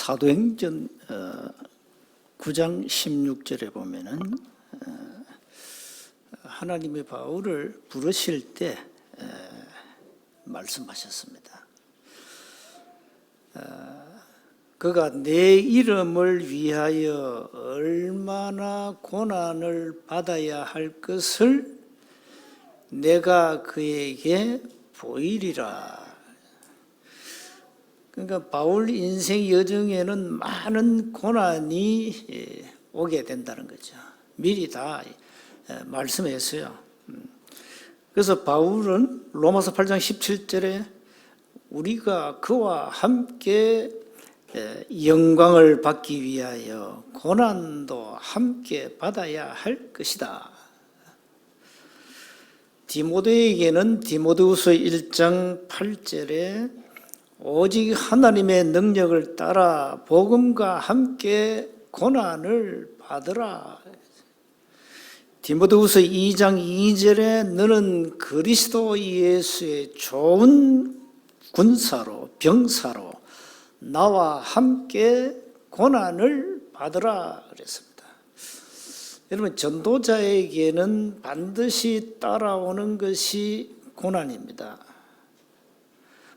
사도행전 9장 16절에 보면은 하나님의 바울을 부르실 때 말씀하셨습니다. 그가 내 이름을 위하여 얼마나 고난을 받아야 할 것을 내가 그에게 보이리라. 그러니까 바울 인생 여정에는 많은 고난이 오게 된다는 거죠. 미리 다 말씀했어요. 그래서 바울은 로마서 8장 17절에 우리가 그와 함께 영광을 받기 위하여 고난도 함께 받아야 할 것이다. 디모데에게는 디모데후서 1장 8절에 오직 하나님의 능력을 따라 복음과 함께 고난을 받으라. 디모데후서 2장 2절에 너는 그리스도 예수의 좋은 군사로 병사로 나와 함께 고난을 받으라 그랬습니다. 여러분, 전도자에게는 반드시 따라오는 것이 고난입니다.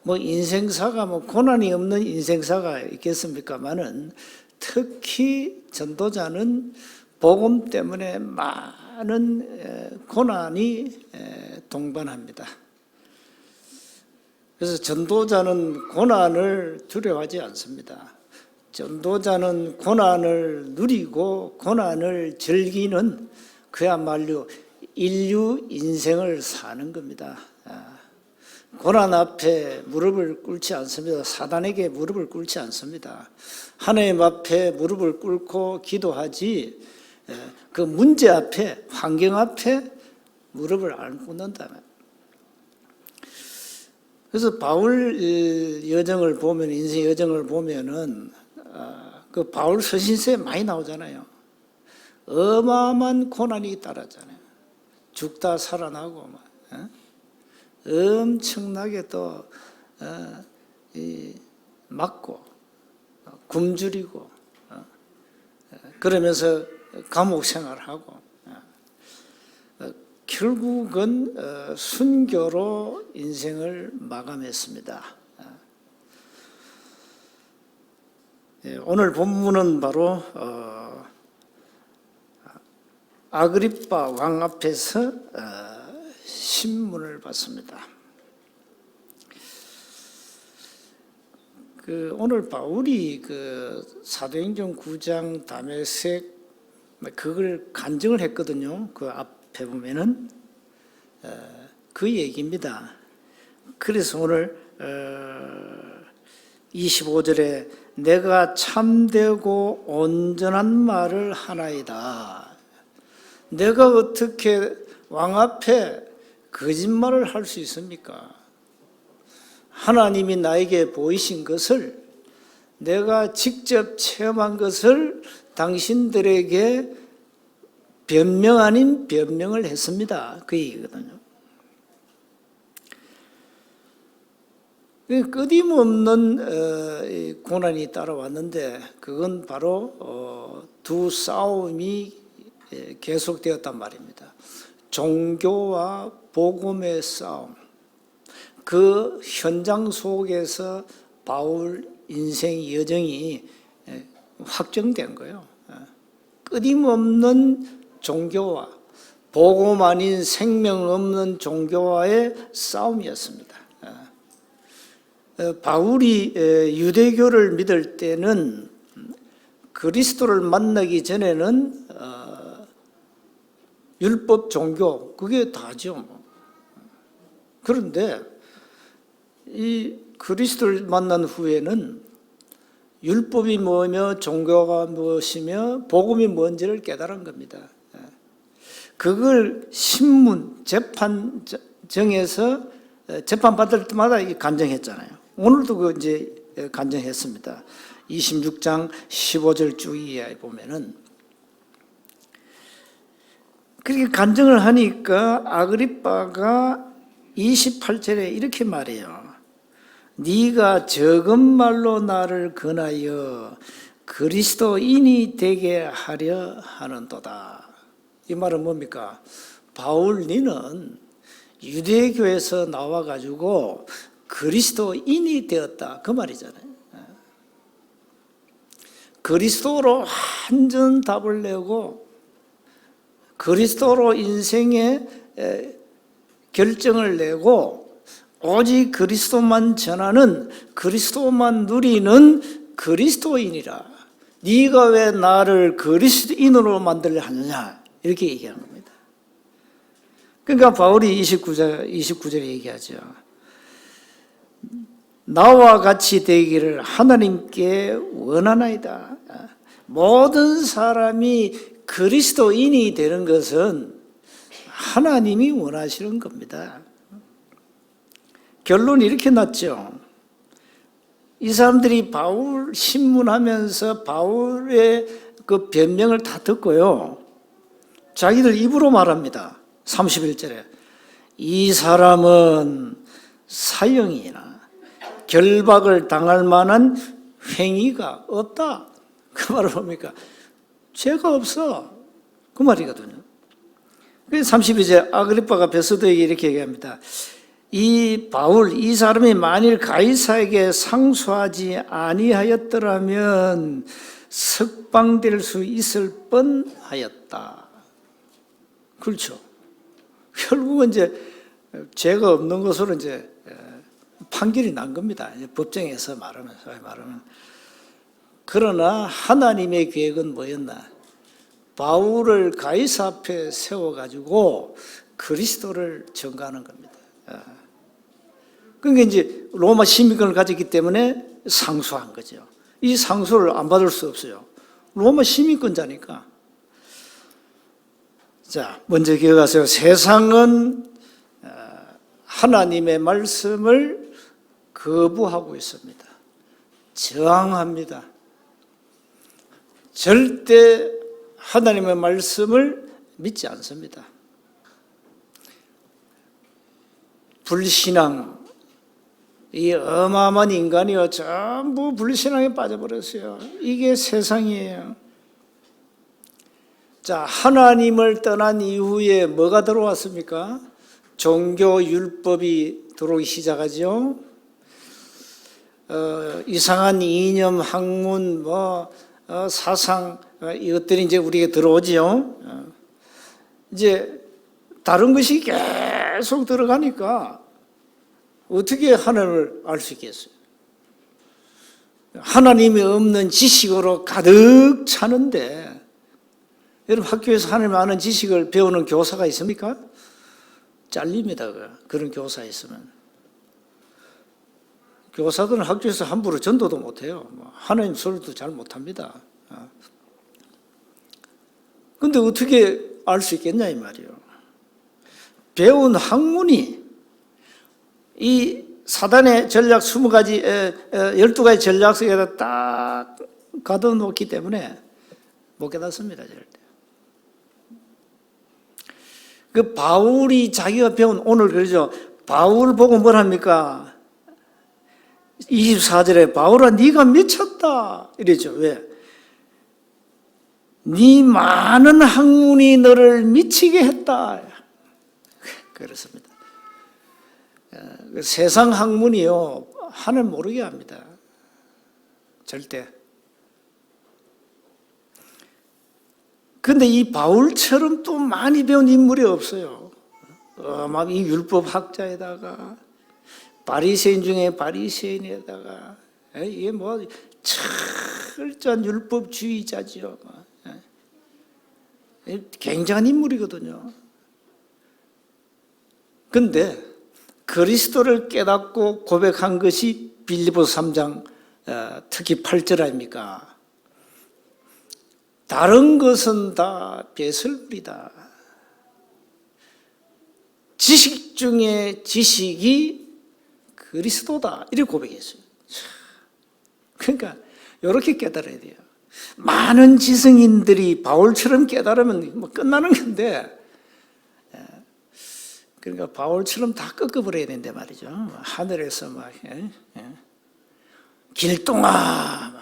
인생사가 고난이 없는 인생사가 있겠습니까마는 특히 전도자는 복음 때문에 많은 고난이 동반합니다. 그래서 전도자는 고난을 두려워하지 않습니다. 전도자는 고난을 누리고 고난을 즐기는 그야말로 인류 인생을 사는 겁니다. 고난 앞에 무릎을 꿇지 않습니다. 사단에게 무릎을 꿇지 않습니다. 하나님 앞에 무릎을 꿇고 기도하지 그 문제 앞에, 환경 앞에 무릎을 안 꿇는다면. 그래서 바울 여정을 보면, 인생 여정을 보면은 그 바울 서신서에 많이 나오잖아요. 어마어마한 고난이 따랐잖아요. 죽다 살아나고 엄청나게 또 맞고 굶주리고 그러면서 감옥 생활하고 결국은 순교로 인생을 마감했습니다. 오늘 본문은 바로 아그리빠 왕 앞에서 신문을 받습니다. 오늘 바울이 사도행전 9장 다메섹 그걸 간증을 했거든요. 그 앞에 보면은 그 얘기입니다. 그래서 오늘 25절에 내가 참되고 온전한 말을 하나이다. 내가 어떻게 왕 앞에 거짓말을 할 수 있습니까? 하나님이 나에게 보이신 것을, 내가 직접 체험한 것을 당신들에게 변명 아닌 변명을 했습니다. 그 얘기거든요. 끊임없는 고난이 따라왔는데 그건 바로 두 싸움이 계속되었단 말입니다. 종교와 복음의 싸움. 그 현장 속에서 바울 인생 여정이 확정된 거예요. 끊임없는 종교와 복음 아닌 생명 없는 종교와의 싸움이었습니다. 바울이 유대교를 믿을 때는 그리스도를 만나기 전에는 율법 종교 그게 다죠. 그런데 이 그리스도를 만난 후에는 율법이 뭐며 종교가 무엇이며 복음이 뭔지를 깨달은 겁니다. 그걸 신문, 재판정에서 재판받을 때마다 간증했잖아요. 오늘도 그 이제 간증했습니다. 26장 15절 주의에 보면은 그렇게 간증을 하니까 아그리빠가 28절에 이렇게 말해요. 네가 적은 말로 나를 권하여 그리스도인이 되게 하려 하는도다. 이 말은 뭡니까? 바울 너는 유대교에서 나와가지고 그리스도인이 되었다, 그 말이잖아요. 그리스도로 완전 답을 내고 그리스도로 인생의 결정을 내고 오직 그리스도만 전하는, 그리스도만 누리는 그리스도인이라. 네가 왜 나를 그리스도인으로 만들려 하느냐, 이렇게 얘기하는 겁니다. 그러니까 바울이 29절에 얘기하죠. 나와 같이 되기를 하나님께 원하나이다. 모든 사람이 그리스도인이 되는 것은 하나님이 원하시는 겁니다. 결론이 이렇게 났죠. 이 사람들이 바울 신문하면서 바울의 그 변명을 다 듣고요, 자기들 입으로 말합니다. 31절에 이 사람은 사형이나 결박을 당할 만한 행위가 없다. 그 말을 뭡니까? 죄가 없어, 그 말이거든요. 그래서 32절 아그리빠가 베스도에게 이렇게 얘기합니다. 이 바울, 이 사람이 만일 가이사에게 상수하지 아니하였더라면 석방될 수 있을 뻔하였다. 그렇죠. 결국은 이제 죄가 없는 것으로 이제 판결이 난 겁니다. 법정에서 말하면. 그러나 하나님의 계획은 뭐였나? 바울을 가이사 앞에 세워가지고 그리스도를 전가하는 겁니다. 그러니까 이제 로마 시민권을 가졌기 때문에 상수한 거죠. 이 상수를 안 받을 수 없어요. 로마 시민권자니까. 자, 먼저 기억하세요. 세상은 하나님의 말씀을 거부하고 있습니다. 저항합니다. 절대 하나님의 말씀을 믿지 않습니다. 불신앙, 이 어마어마한 인간이요, 전부 불신앙에 빠져버렸어요. 이게 세상이에요. 자, 하나님을 떠난 이후에 뭐가 들어왔습니까? 종교 율법이 들어오기 시작하죠. 이상한 이념, 학문, 사상, 이것들이 이제 우리에게 들어오죠. 이제 다른 것이 계속 들어가니까 어떻게 하나님을 알 수 있겠어요? 하나님이 없는 지식으로 가득 차는데, 여러분 학교에서 하나님 아는 지식을 배우는 교사가 있습니까? 잘립니다. 그런 교사 있으면. 교사들은 학교에서 함부로 전도도 못해요. 하나님 소리도 잘 못합니다. 근데 어떻게 알 수 있겠냐 이 말이에요. 배운 학문이 이 사단의 전략 20가지, 12가지 전략 속에다 딱 가둬놓기 때문에 못 깨닫습니다. 절대. 그 바울이 자기가 배운, 오늘 그러죠. 바울 보고 뭘 합니까? 24절에 바울아 네가 미쳤다 이랬죠. 왜? 네 많은 학문이 너를 미치게 했다. 그렇습니다. 세상 학문이요, 하늘 모르게 합니다. 절대. 그런데 이 바울처럼 또 많이 배운 인물이 없어요. 막 이 율법학자에다가 바리새인 중에 바리새인에다가 이게 뭐 철저한 율법주의자지요. 굉장한 인물이거든요. 그런데 그리스도를 깨닫고 고백한 것이 빌립보서 3장 특히 8절 아닙니까? 다른 것은 다 배설물이다. 지식 중에 지식이 그리스도다. 이렇게 고백했어요. 그러니까 이렇게 깨달아야 돼요. 많은 지성인들이 바울처럼 깨달으면 뭐 끝나는 건데, 그러니까 바울처럼 다 꺾어버려야 되는데 말이죠. 하늘에서 막 길동아, 막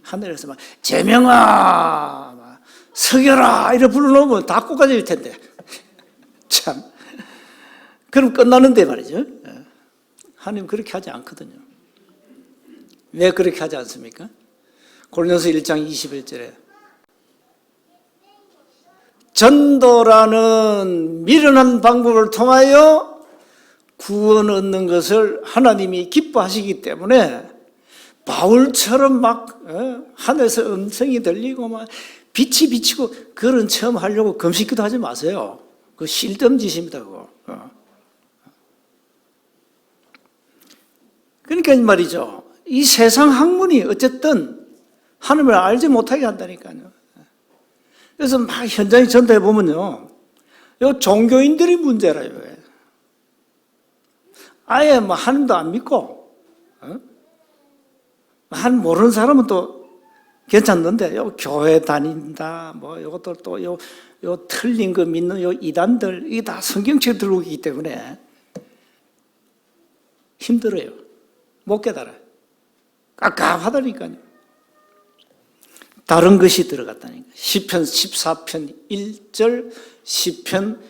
하늘에서 막 제명아, 막 서결아 이래 불러놓으면 다 꼬가질 텐데 참. 그럼 끝나는데 말이죠. 하나님 그렇게 하지 않거든요. 왜 그렇게 하지 않습니까? 고린도서 1장 21절에 전도라는 미련한 방법을 통하여 구원 얻는 것을 하나님이 기뻐하시기 때문에 바울처럼 막 하늘에서 음성이 들리고 막 빛이 비치고 그런 체험 하려고 금식기도 하지 마세요. 그거 실덤짓입니다. 그거. 그러니까 이 말이죠. 이 세상 학문이 어쨌든 하나님을 알지 못하게 한다니까요. 그래서 막 현장에 전도해 보면요, 이 종교인들이 문제라요. 아예 뭐 하나님도 안 믿고, 한 모르는 사람은 또 괜찮는데, 요 교회 다닌다, 뭐 요것들 또 요 틀린 거 믿는 요 이단들, 이게 다 성경책 들고 있기 때문에 힘들어요. 못 깨달아요. 깝깝하다니까요. 다른 것이 들어갔다니까. 시편 14편 1절, 시편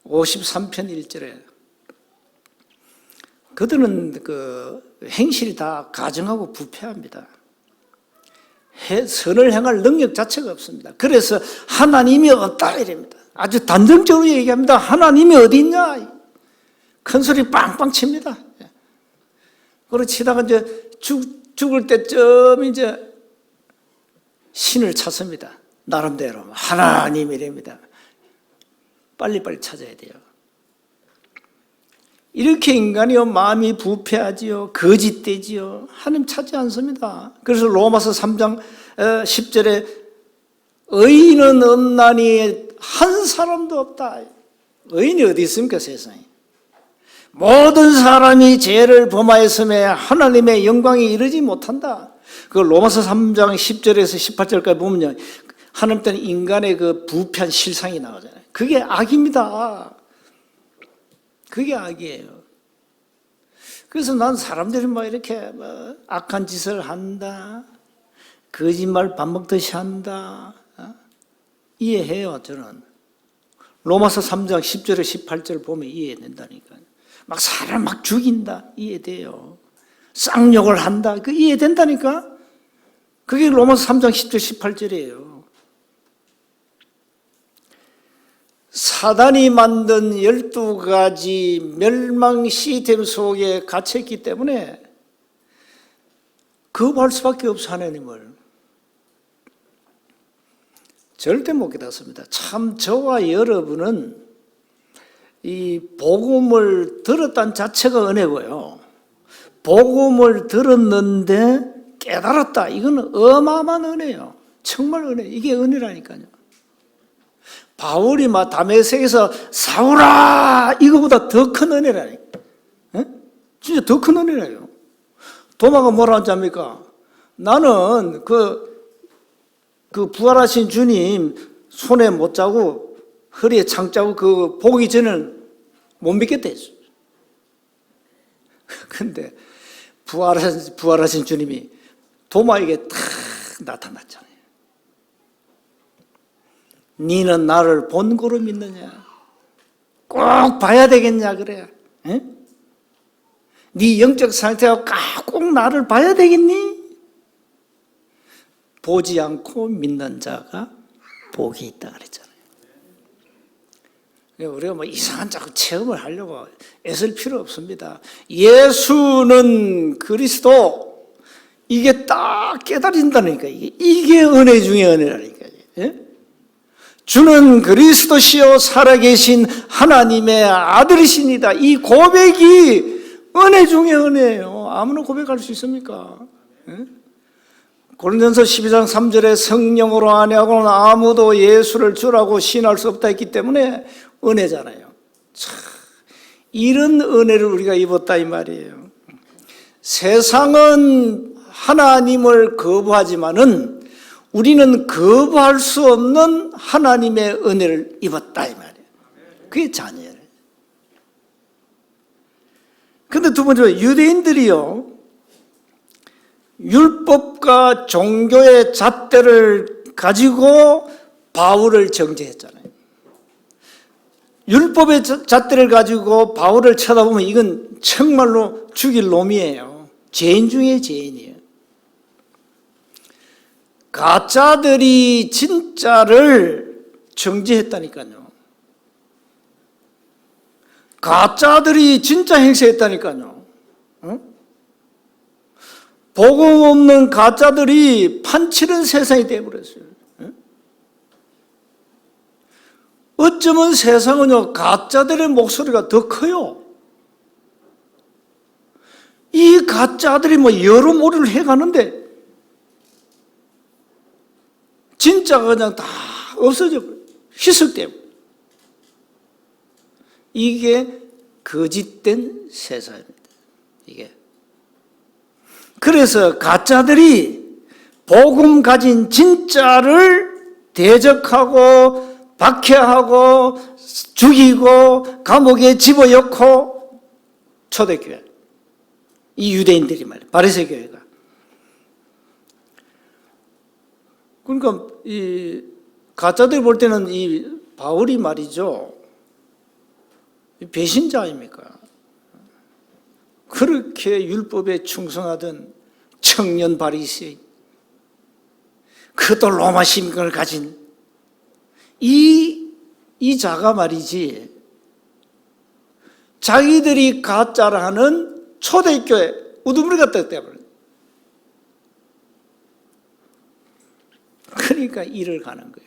53편 1절에 그들은 그 행실이 다 가증하고 부패합니다. 선을 행할 능력 자체가 없습니다. 그래서 하나님이 없다 이랍니다. 아주 단정적으로 얘기합니다. 하나님이 어디 있냐? 큰 소리 빵빵 칩니다. 그러고 치다가 이제 죽을 때쯤 이제 신을 찾습니다. 나름대로 하나님이랍니다. 빨리빨리 찾아야 돼요. 이렇게 인간이요 마음이 부패하지요, 거짓되지요. 하나님 찾지 않습니다. 그래서 로마서 3장 10절에 의인은 없나니 한 사람도 없다. 의인이 어디 있습니까, 세상에? 모든 사람이 죄를 범하였음에 하나님의 영광이 이르지 못한다. 그 로마서 3장 10절에서 18절까지 보면요, 하나님 때는 인간의 그 부패한 실상이 나오잖아요. 그게 악입니다. 그게 악이에요. 그래서 난 사람들이 뭐 이렇게 뭐 악한 짓을 한다, 거짓말 밥 먹듯이 한다, 이해해요. 저는 로마서 3장 10절에 18절 보면 이해된다니까요. 막 사람 막 죽인다, 이해돼요. 쌍욕을 한다, 그 이해된다니까. 그게 로마서 3장 10절 18절이에요. 사단이 만든 12가지 멸망 시스템 속에 갇혀있기 때문에 거부할 수밖에 없어. 하나님을 절대 못 깨닫습니다. 참 저와 여러분은 이 복음을 들었다는 자체가 은혜고요, 복음을 들었는데 깨달았다, 이건 어마어마한 은혜예요. 정말 은혜. 이게 은혜라니까요. 바울이 막 다메섹에서 사울아, 이거보다 더 큰 은혜라니까. 진짜 더 큰 은혜라요. 도마가 뭐라 하지 않습니까? 나는 그 부활하신 주님 손에 못 자고 허리에 창 자고 그 보기 전에는 못 믿겠다 했어. 근데 부활하신 주님이 도마에게 탁 나타났잖아요. 니는 나를 본고로 믿느냐? 꼭 봐야 되겠냐 그래? 네 영적 상태가 꼭 나를 봐야 되겠니? 보지 않고 믿는 자가 복이 있다 그랬잖아요. 우리가 뭐 이상한 자꾸 체험을 하려고 애쓸 필요 없습니다. 예수는 그리스도, 이게 딱 깨달인다니까. 이게 은혜 중에 은혜라니까. 주는 그리스도시요 살아계신 하나님의 아들이십니다. 이 고백이 은혜 중에 은혜예요. 아무나 고백할 수 있습니까? 고린도전서 12장 3절에 성령으로 아니하고는 아무도 예수를 주라고 시인할 수 없다 했기 때문에 은혜잖아요. 참, 이런 은혜를 우리가 입었다 이 말이에요. 세상은 하나님을 거부하지만은 우리는 거부할 수 없는 하나님의 은혜를 입었다 이 말이에요. 그게 자녀예요. 근데 두 번째, 유대인들이요, 율법과 종교의 잣대를 가지고 바울을 정죄했잖아요. 율법의 잣대를 가지고 바울을 쳐다보면 이건 정말로 죽일 놈이에요. 죄인 중에 죄인이에요. 가짜들이 진짜를 정죄했다니까요. 가짜들이 진짜 행세했다니까요. 복음 없는 가짜들이 판치는 세상이 되어버렸어요. 어쩌면 세상은요, 가짜들의 목소리가 더 커요. 이 가짜들이 뭐 여러모리를 해가는데 진짜가 그냥 다 없어져 버려요. 희석돼요. 이게 거짓된 세상입니다. 이게. 그래서 가짜들이 복음 가진 진짜를 대적하고 박해하고 죽이고 감옥에 집어넣고 초대교회, 이 유대인들이 말이에요. 바리새 교회가. 그러니까 이 가짜들이 볼 때는 이 바울이 말이죠, 배신자 아닙니까? 그렇게 율법에 충성하던 청년 바리새인, 그것도 로마 시민권을 가진 이 자가 말이지, 자기들이 가짜라 하는 초대교회 우두머리가 떴대버려요. 그러니까 일을 가는 거예요.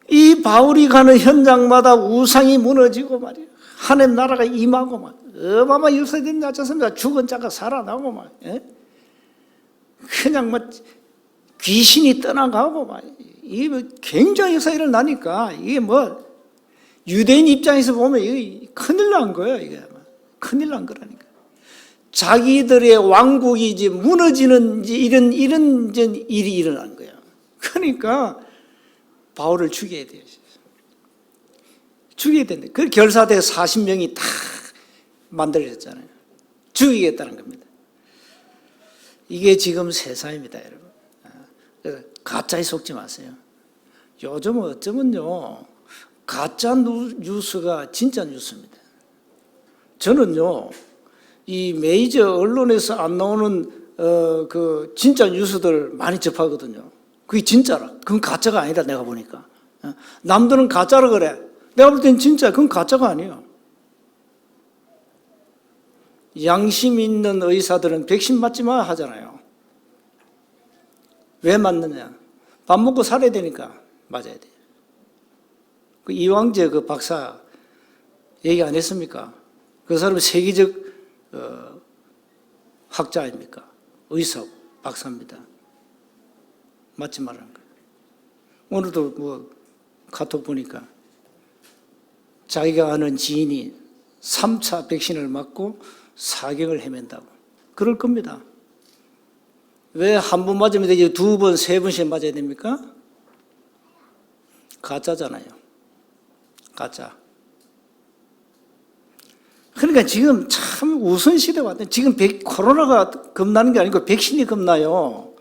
이 바울이 가는 현장마다 우상이 무너지고 말이에요. 하나님 나라가 임하고 막 어마어마한 역사가 되지 않습니까? 죽은 자가 살아나고 막, 그냥 막 귀신이 떠나가고 막, 이게 굉장히 역사가 일어나니까 이게 뭐 유대인 입장에서 보면 이게 큰일 난 거예요. 이게 큰일 난 거라니까. 자기들의 왕국이 이제 무너지는 이런 일이 일어난 거예요. 그러니까 바울을 죽여야 돼요. 죽여야 된다. 그 결사대 40명이 다 만들어졌잖아요. 죽이겠다는 겁니다. 이게 지금 세상입니다, 여러분. 그래서 가짜에 속지 마세요. 요즘은 어쩌면요, 가짜 뉴스가 진짜 뉴스입니다. 저는요, 이 메이저 언론에서 안 나오는 그 진짜 뉴스들 많이 접하거든요. 그게 진짜라. 그건 가짜가 아니다, 내가 보니까. 남들은 가짜라 그래. 내가 볼 땐 진짜 그건 가짜가 아니에요. 양심 있는 의사들은 백신 맞지 마 하잖아요. 왜 맞느냐? 밥 먹고 살아야 되니까 맞아야 돼요. 그 이왕재 그 박사 얘기 안 했습니까? 그 사람은 세계적 학자 아닙니까? 의사 박사입니다. 맞지 말라는 거예요. 오늘도 뭐 카톡 보니까 자기가 아는 지인이 3차 백신을 맞고 사경을 헤맨다고. 그럴 겁니다. 왜 한 번 맞으면 되지 두 번, 세 번씩 맞아야 됩니까? 가짜잖아요. 가짜. 그러니까 지금 참 우선 시대가 왔네. 지금 코로나가 겁나는 게 아니고 백신이 겁나요.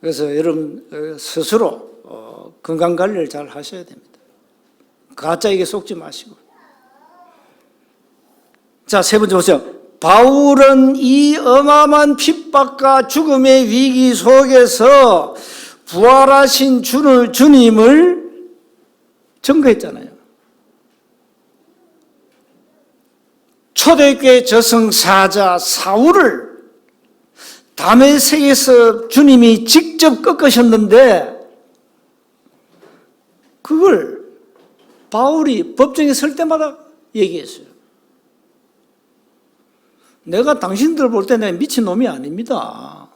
그래서 여러분 스스로 건강관리를 잘 하셔야 됩니다. 가짜에게 속지 마시고. 자, 세 번째 보세요. 바울은 이 어마어마한 핍박과 죽음의 위기 속에서 부활하신 주님을 증거했잖아요. 초대교회 저승사자 사울을 다메섹에서 주님이 직접 꺾으셨는데 그걸 바울이 법정에 설 때마다 얘기했어요. 내가 당신들 볼 때 내가 미친놈이 아닙니다.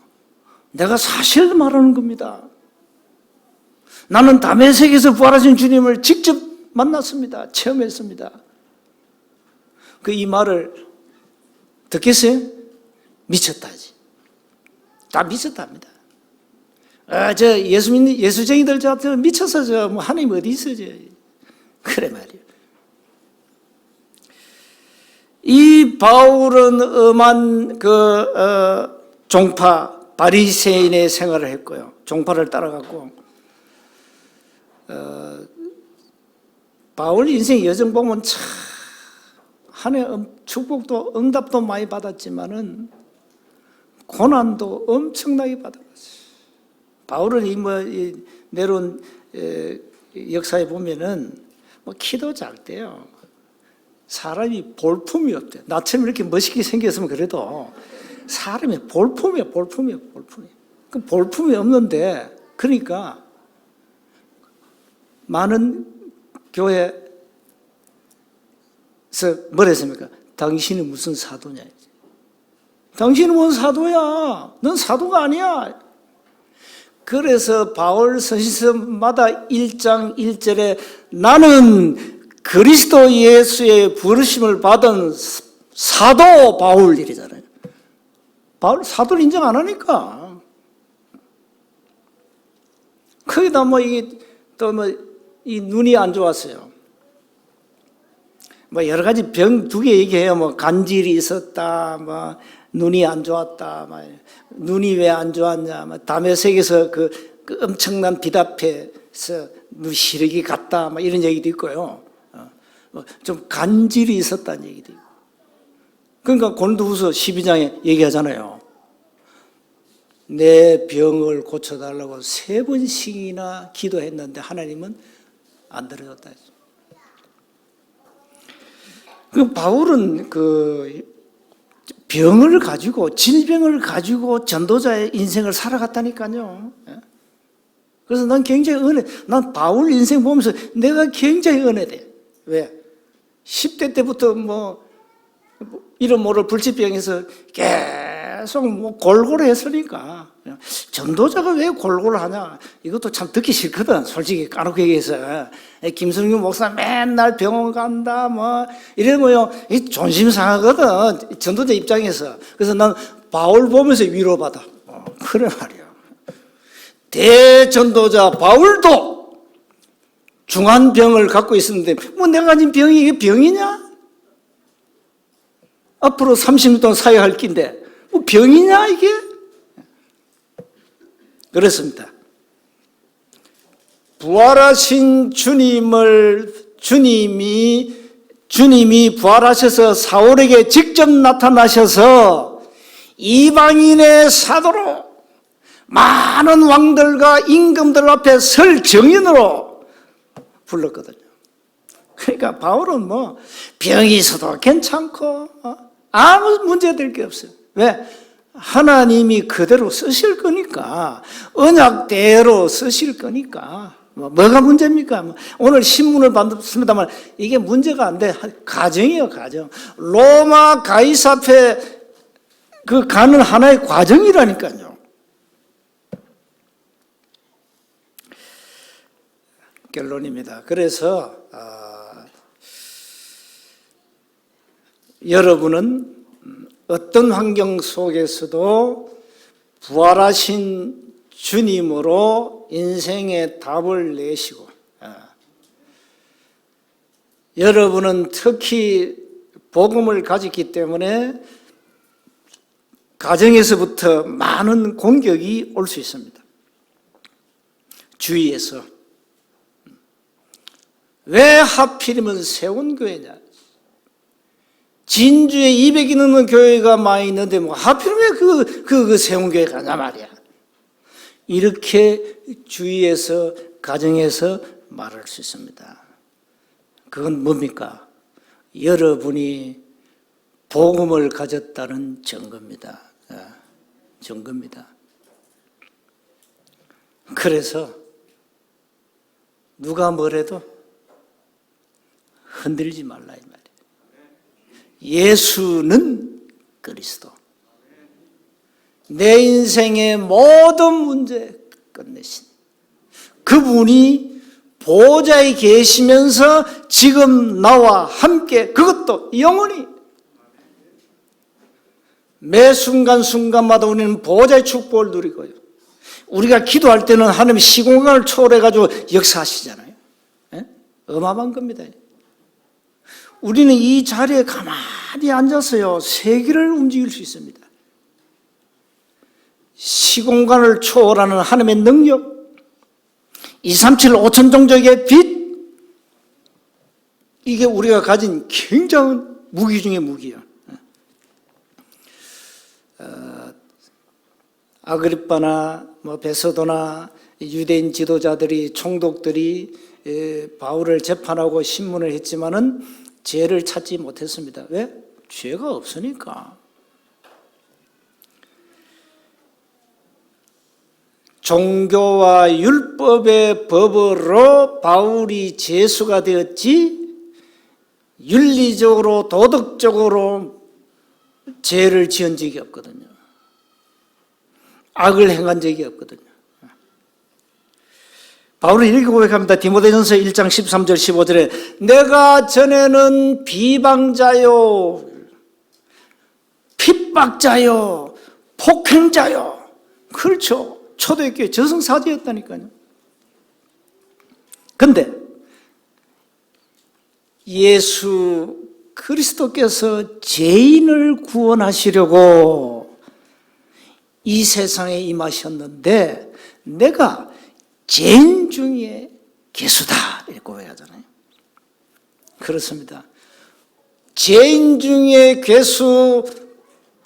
내가 사실을 말하는 겁니다. 나는 다메섹에서 부활하신 주님을 직접 만났습니다. 체험했습니다. 그 이 말을 듣겠어요? 미쳤다지. 다 미쳤답니다. 예수쟁이들 저 미쳐서 뭐 하나님 어디 있어 그래 말이에요. 이 바울은 엄한 종파 바리새인의 생활을 했고요. 종파를 따라갔고 바울 인생 여정 보면 참 하나님 축복도 응답도 많이 받았지만은 고난도 엄청나게 받아봤어요. 바울은 이 내려온 역사에 보면은 뭐 키도 작대요. 사람이 볼품이 없대. 나처럼 이렇게 멋있게 생겼으면 그래도 사람이 볼품이야. 그 볼품이 없는데 그러니까 많은 교회에서 뭐라 했습니까? 당신이 무슨 사도냐. 당신은 뭔 사도야? 넌 사도가 아니야. 그래서 바울 서신서마다 1장 1절에 나는 그리스도 예수의 부르심을 받은 사도 바울 이러잖아요. 바울 사도를 인정 안 하니까. 거기다 뭐 이게 또 뭐 이 눈이 안 좋았어요. 뭐 여러 가지 병 2개 얘기해요. 뭐 간질이 있었다, 뭐 눈이 안 좋았다, 뭐 눈이 왜 안 좋았냐, 뭐 담에색에서 그 엄청난 빛 앞에서 눈 시력이 갔다, 뭐 이런 얘기도 있고요. 좀 간질이 있었다는 얘기도 있고. 그러니까 고린도후서 12장에 얘기하잖아요. 내 병을 고쳐달라고 3번씩이나 기도했는데 하나님은 안 들어줬다 했죠. 그 바울은 병을 가지고 질병을 가지고 전도자의 인생을 살아갔다니까요. 그래서 난 굉장히 난 바울 인생 보면서 내가 굉장히 은혜돼. 왜? 10대 때부터 뭐 이름 모를 불치병에서 계속 뭐 골고루 했으니까 전도자가 왜 골고루 하냐 이것도 참 듣기 싫거든. 솔직히 까놓고 얘기해서 김성규 목사 맨날 병원 간다 뭐 이러면요 존심 상하거든 전도자 입장에서. 그래서 난 바울 보면서 위로받아. 그래 말이야. 대전도자 바울도 중한 병을 갖고 있었는데 뭐 내가 가진 병이 이게 병이냐? 앞으로 30년 동안 사역할 낀데 뭐 병이냐 이게? 그렇습니다. 부활하신 주님이 부활하셔서 사울에게 직접 나타나셔서 이방인의 사도로 많은 왕들과 임금들 앞에 설 정인으로 불렀거든요. 그러니까 바울은 뭐 병이 있어도 괜찮고 아무 문제될 게 없어요. 왜? 하나님이 그대로 쓰실 거니까 언약대로 쓰실 거니까 뭐가 문제입니까? 오늘 신문을 받습니다만 이게 문제가 안 돼. 가정이에요. 가정. 로마 가이사 앞에 가는 하나의 과정이라니까요. 결론입니다. 그래서 여러분은 어떤 환경 속에서도 부활하신 주님으로 인생의 답을 내시고 여러분은 특히 복음을 가졌기 때문에 가정에서부터 많은 공격이 올 수 있습니다. 주위에서 왜 하필이면 세운교회냐? 진주에 200이 넘는 교회가 많이 있는데 뭐 하필이면 그 세운교회 가냐 말이야. 이렇게 주위에서 가정에서 말할 수 있습니다. 그건 뭡니까? 여러분이 복음을 가졌다는 증거입니다. 증거입니다. 그래서 누가 뭐래도 흔들리지 말라 이 말이에요. 예수는 그리스도. 내 인생의 모든 문제 끝내신 그분이 보좌에 계시면서 지금 나와 함께 그것도 영원히 매 순간순간마다 우리는 보좌의 축복을 누리고요. 우리가 기도할 때는 하나님이 시공간을 초월해가지고 역사하시잖아요. 예? 어마어마한 겁니다. 우리는 이 자리에 가만히 앉아서요, 세계를 움직일 수 있습니다. 시공간을 초월하는 하나님의 능력, 237 5천 종족의 빛, 이게 우리가 가진 굉장한 무기 중의 무기야. 아그리빠나 베서도나 유대인 지도자들이, 총독들이 바울을 재판하고 신문을 했지만은 죄를 찾지 못했습니다. 왜? 죄가 없으니까. 종교와 율법의 법으로 바울이 죄수가 되었지, 윤리적으로 도덕적으로 죄를 지은 적이 없거든요. 악을 행한 적이 없거든요. 바울은 이렇게 고백합니다. 디모데전서 1장 13절 15절에 내가 전에는 비방자요, 핍박자요, 폭행자요. 그렇죠. 초대교회 저승사자였다니까요. 근데 예수 그리스도께서 죄인을 구원하시려고 이 세상에 임하셨는데 내가 죄인 중에 괴수다 이렇게 고백하잖아요. 그렇습니다. 죄인 중에 괴수,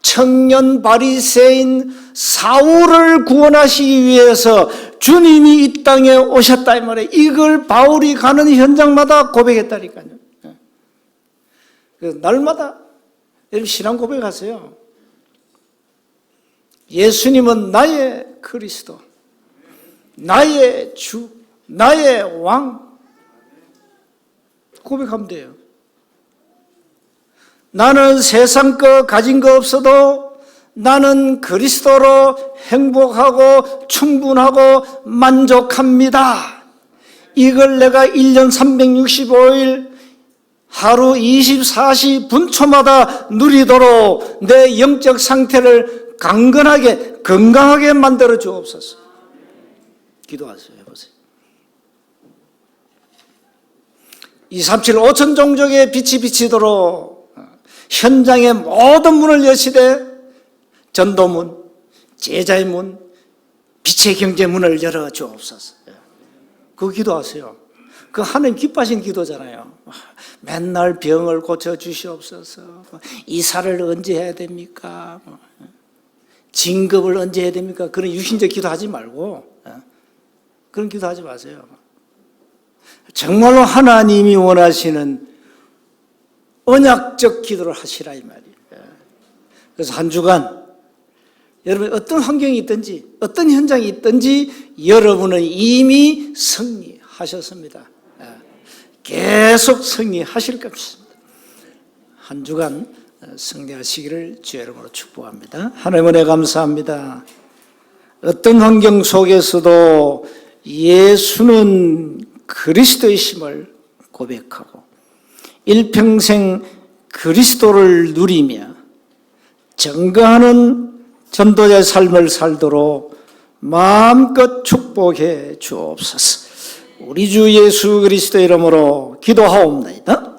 청년 바리새인 사울을 구원하시기 위해서 주님이 이 땅에 오셨다 이 말이에요. 이걸 바울이 가는 현장마다 고백했다니까요. 날마다 여러분 신앙 고백하세요. 예수님은 나의 그리스도, 나의 주, 나의 왕. 고백하면 돼요. 나는 세상 거 가진 거 없어도 나는 그리스도로 행복하고 충분하고 만족합니다. 이걸 내가 1년 365일 하루 24시 분초마다 누리도록 내 영적 상태를 강건하게 건강하게 만들어 주옵소서. 기도하세요. 해보세요. 237 5천 종족의 빛이 비치도록 현장의 모든 문을 여시되 전도문, 제자의 문, 빛의 경제 문을 열어 주옵소서. 그거 기도하세요. 그 하나님 기뻐하신 기도잖아요. 맨날 병을 고쳐 주시옵소서. 이사를 언제 해야 됩니까? 진급을 언제 해야 됩니까? 그런 유신적 기도하지 말고 그런 기도하지 마세요. 정말로 하나님이 원하시는 언약적 기도를 하시라 이 말이에요. 그래서 한 주간 여러분 어떤 환경이 있든지 어떤 현장이 있든지 여러분은 이미 승리하셨습니다. 계속 승리하실 것입니다. 한 주간 승리하시기를 주의 이름으로 축복합니다. 하나님 은혜 감사합니다. 어떤 환경 속에서도 예수는 그리스도이심을 고백하고 일평생 그리스도를 누리며 증거하는 전도자의 삶을 살도록 마음껏 축복해 주옵소서. 우리 주 예수 그리스도 이름으로 기도하옵나이다.